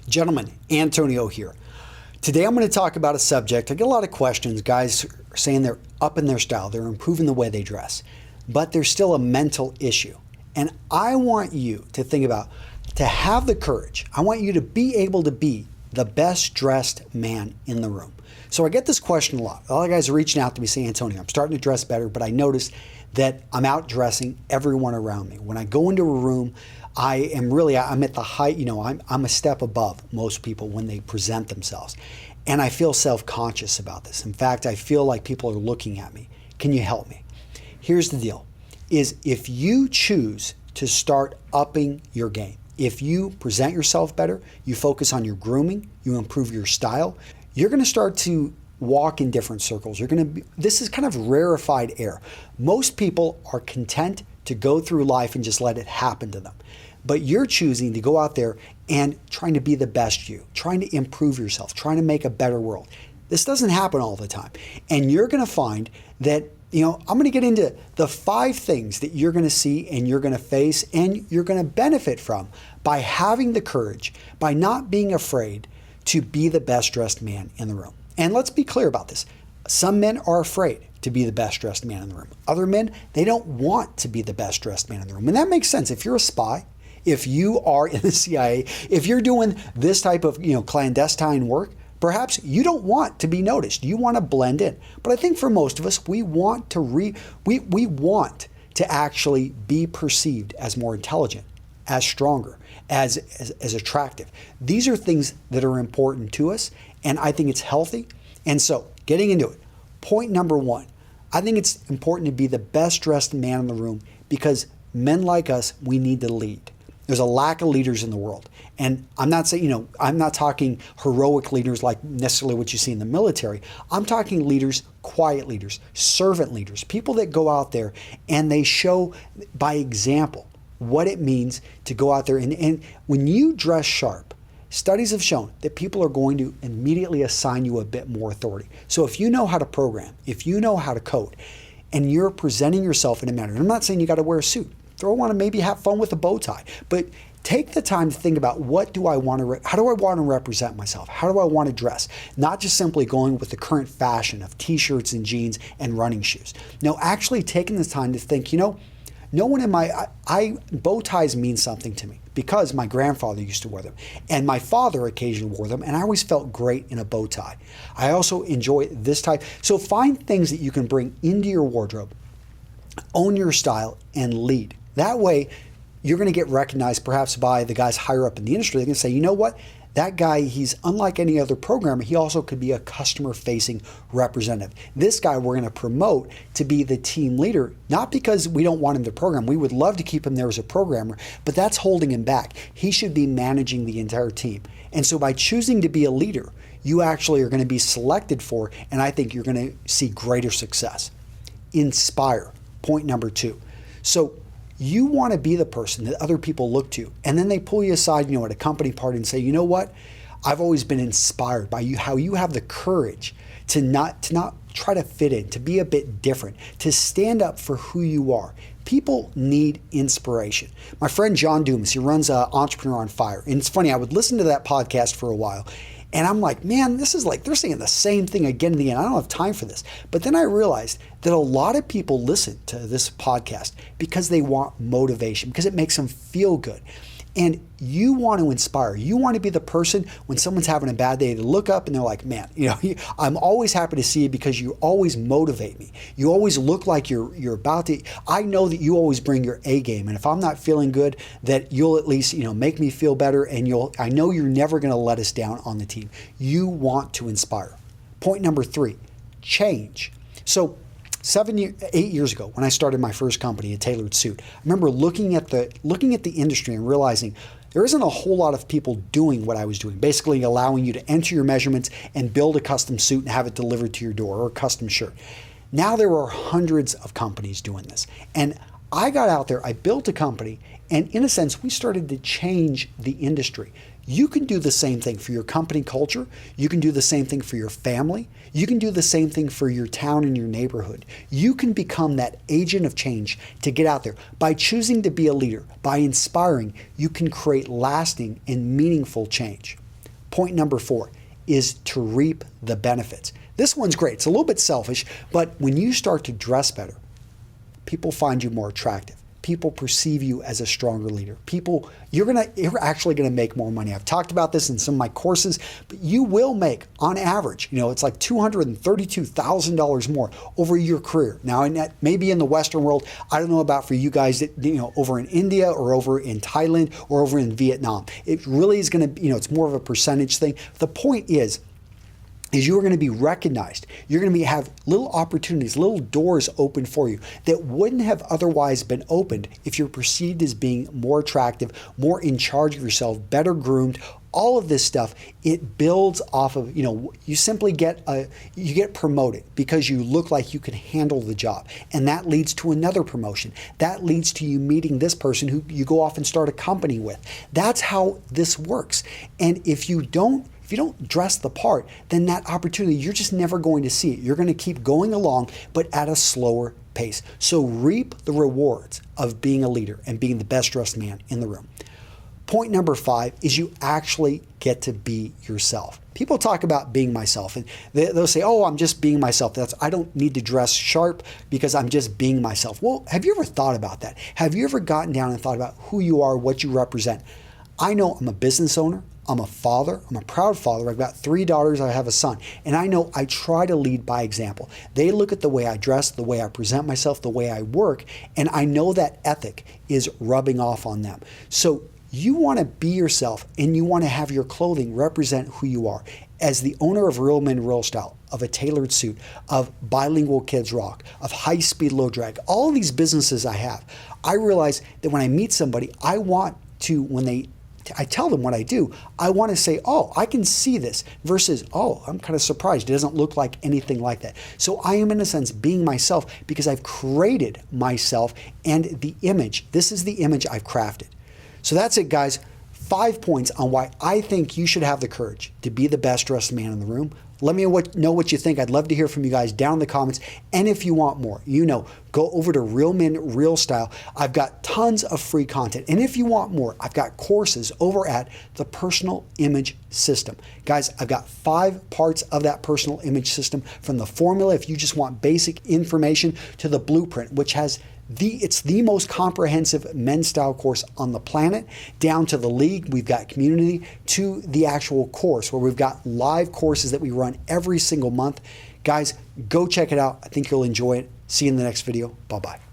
Gentlemen, Antonio here. Today I'm going to talk about a subject. I get a lot of questions. Guys are saying they're up in their style, they're improving the way they dress, but there's still a mental issue. And I want you to think about, to have the courage, I want you to be able to be the best dressed man in the room. So I get this question a lot. A lot of guys are reaching out to me saying, Antonio, I'm starting to dress better, but I notice that I'm out dressing everyone around me. When I go into a room, I'm at the height, I'm a step above most people when they present themselves. And I feel self-conscious about this. In fact, I feel like people are looking at me. Can you help me? Here's the deal, is if you choose to start upping your game, if you present yourself better, you focus on your grooming, you improve your style, you're going to start to walk in different circles. This is kind of rarefied air. Most people are content to go through life and just let it happen to them. But you're choosing to go out there and trying to be the best you, trying to improve yourself, trying to make a better world. This doesn't happen all the time. And you're going to find that, I'm going to get into the 5 things that you're going to see and you're going to face and you're going to benefit from by having the courage, by not being afraid to be the best dressed man in the room. And let's be clear about this. Some men are afraid to be the best dressed man in the room. Other men, they don't want to be the best dressed man in the room. And that makes sense. If you're a spy, if you are in the CIA, if you're doing this type of clandestine work, perhaps you don't want to be noticed. You want to blend in. But I think for most of us, we want to we want to actually be perceived as more intelligent, as stronger, as attractive. These are things that are important to us, and I think it's healthy. And so, getting into it, point number 1, I think it's important to be the best dressed man in the room because men like us, we need to lead. There's a lack of leaders in the world. And I'm not saying, I'm not talking heroic leaders like necessarily what you see in the military. I'm talking leaders, quiet leaders, servant leaders, people that go out there and they show by example what it means to go out there. And when you dress sharp, studies have shown that people are going to immediately assign you a bit more authority. So if you know how to program, if you know how to code, and you're presenting yourself in a manner, and I'm not saying you got to wear a suit, throw on and maybe have fun with a bow tie, but take the time to think about how do I want to represent myself? How do I want to dress? Not just simply going with the current fashion of t-shirts and jeans and running shoes. No, actually taking the time to think, no one in bow ties mean something to me because my grandfather used to wear them and my father occasionally wore them and I always felt great in a bow tie. I also enjoy this type. So find things that you can bring into your wardrobe, own your style, and lead. That way, you're going to get recognized perhaps by the guys higher up in the industry. They're going to say, you know what? That guy, he's unlike any other programmer. He also could be a customer-facing representative. This guy we're going to promote to be the team leader, not because we don't want him to program. We would love to keep him there as a programmer, but that's holding him back. He should be managing the entire team. And so by choosing to be a leader, you actually are going to be selected for, and I think you're going to see greater success. Inspire, point number 2. So you want to be the person that other people look to, and then they pull you aside, at a company party and say, you know what? I've always been inspired by you, how you have the courage to not try to fit in, to be a bit different, to stand up for who you are. People need inspiration. My friend John Dumas, he runs Entrepreneur on Fire. And it's funny, I would listen to that podcast for a while, and I'm like, man, this is like, they're saying the same thing again and again. I don't have time for this. But then I realized that a lot of people listen to this podcast because they want motivation, because it makes them feel good. And you want to inspire. You want to be the person when someone's having a bad day to look up and they're like, man, I'm always happy to see you because you always motivate me. You always look like you're about to. I know that you always bring your A game, and if I'm not feeling good, that you'll at least make me feel better, and I know you're never going to let us down on the team. You want to inspire. Point number 3, change. So 8 years ago, when I started my first company, A Tailored Suit, I remember looking at the industry and realizing there isn't a whole lot of people doing what I was doing, basically allowing you to enter your measurements and build a custom suit and have it delivered to your door, or a custom shirt. Now there are hundreds of companies doing this. And I got out there, I built a company, and in a sense, we started to change the industry. You can do the same thing for your company culture. You can do the same thing for your family. You can do the same thing for your town and your neighborhood. You can become that agent of change to get out there. By choosing to be a leader, by inspiring, you can create lasting and meaningful change. Point number 4 is to reap the benefits. This one's great. It's a little bit selfish, but when you start to dress better, people find you more attractive. People perceive you as a stronger leader. You're actually gonna make more money. I've talked about this in some of my courses, but you will make, on average, it's like $232,000 more over your career. Now, maybe in the Western world, I don't know about for you guys that, over in India or over in Thailand or over in Vietnam. It really is gonna, it's more of a percentage thing. The point is you're going to be recognized. You're going to have little opportunities, little doors open for you that wouldn't have otherwise been opened if you're perceived as being more attractive, more in charge of yourself, better groomed. All of this stuff, it builds off of, you simply get promoted because you look like you can handle the job. And that leads to another promotion. That leads to you meeting this person who you go off and start a company with. That's how this works. And if you don't dress the part, then that opportunity, you're just never going to see it. You're going to keep going along, but at a slower pace. So reap the rewards of being a leader and being the best dressed man in the room. Point number 5 is you actually get to be yourself. People talk about being myself, and they'll say, oh, I'm just being myself. I don't need to dress sharp because I'm just being myself. Well, have you ever thought about that? Have you ever gotten down and thought about who you are, what you represent? I know I'm a business owner. I'm a father. I'm a proud father. I've got 3 daughters. I have a son. And I know I try to lead by example. They look at the way I dress, the way I present myself, the way I work, and I know that ethic is rubbing off on them. So you want to be yourself, and you want to have your clothing represent who you are. As the owner of Real Men Real Style, of a tailored suit, of Bilingual Kids Rock, of High Speed Low Drag, all these businesses I have, I realize that when I meet somebody, I want to, I tell them what I do, I want to say, oh, I can see this, versus, oh, I'm kind of surprised. It doesn't look like anything like that. So I am, in a sense, being myself because I've created myself and the image. This is the image I've crafted. So that's it, guys. 5 points on why I think you should have the courage to be the best dressed man in the room. Let me know what you think. I'd love to hear from you guys down in the comments. And if you want more, go over to Real Men Real Style. I've got tons of free content. And if you want more, I've got courses over at the Personal Image System. Guys, I've got 5 parts of that personal image system, from the formula, if you just want basic information, to the blueprint, which has it's the most comprehensive men's style course on the planet, down to the league. We've got community, to the actual course where we've got live courses that we run every single month. Guys, go check it out. I think you'll enjoy it. See you in the next video. Bye-bye.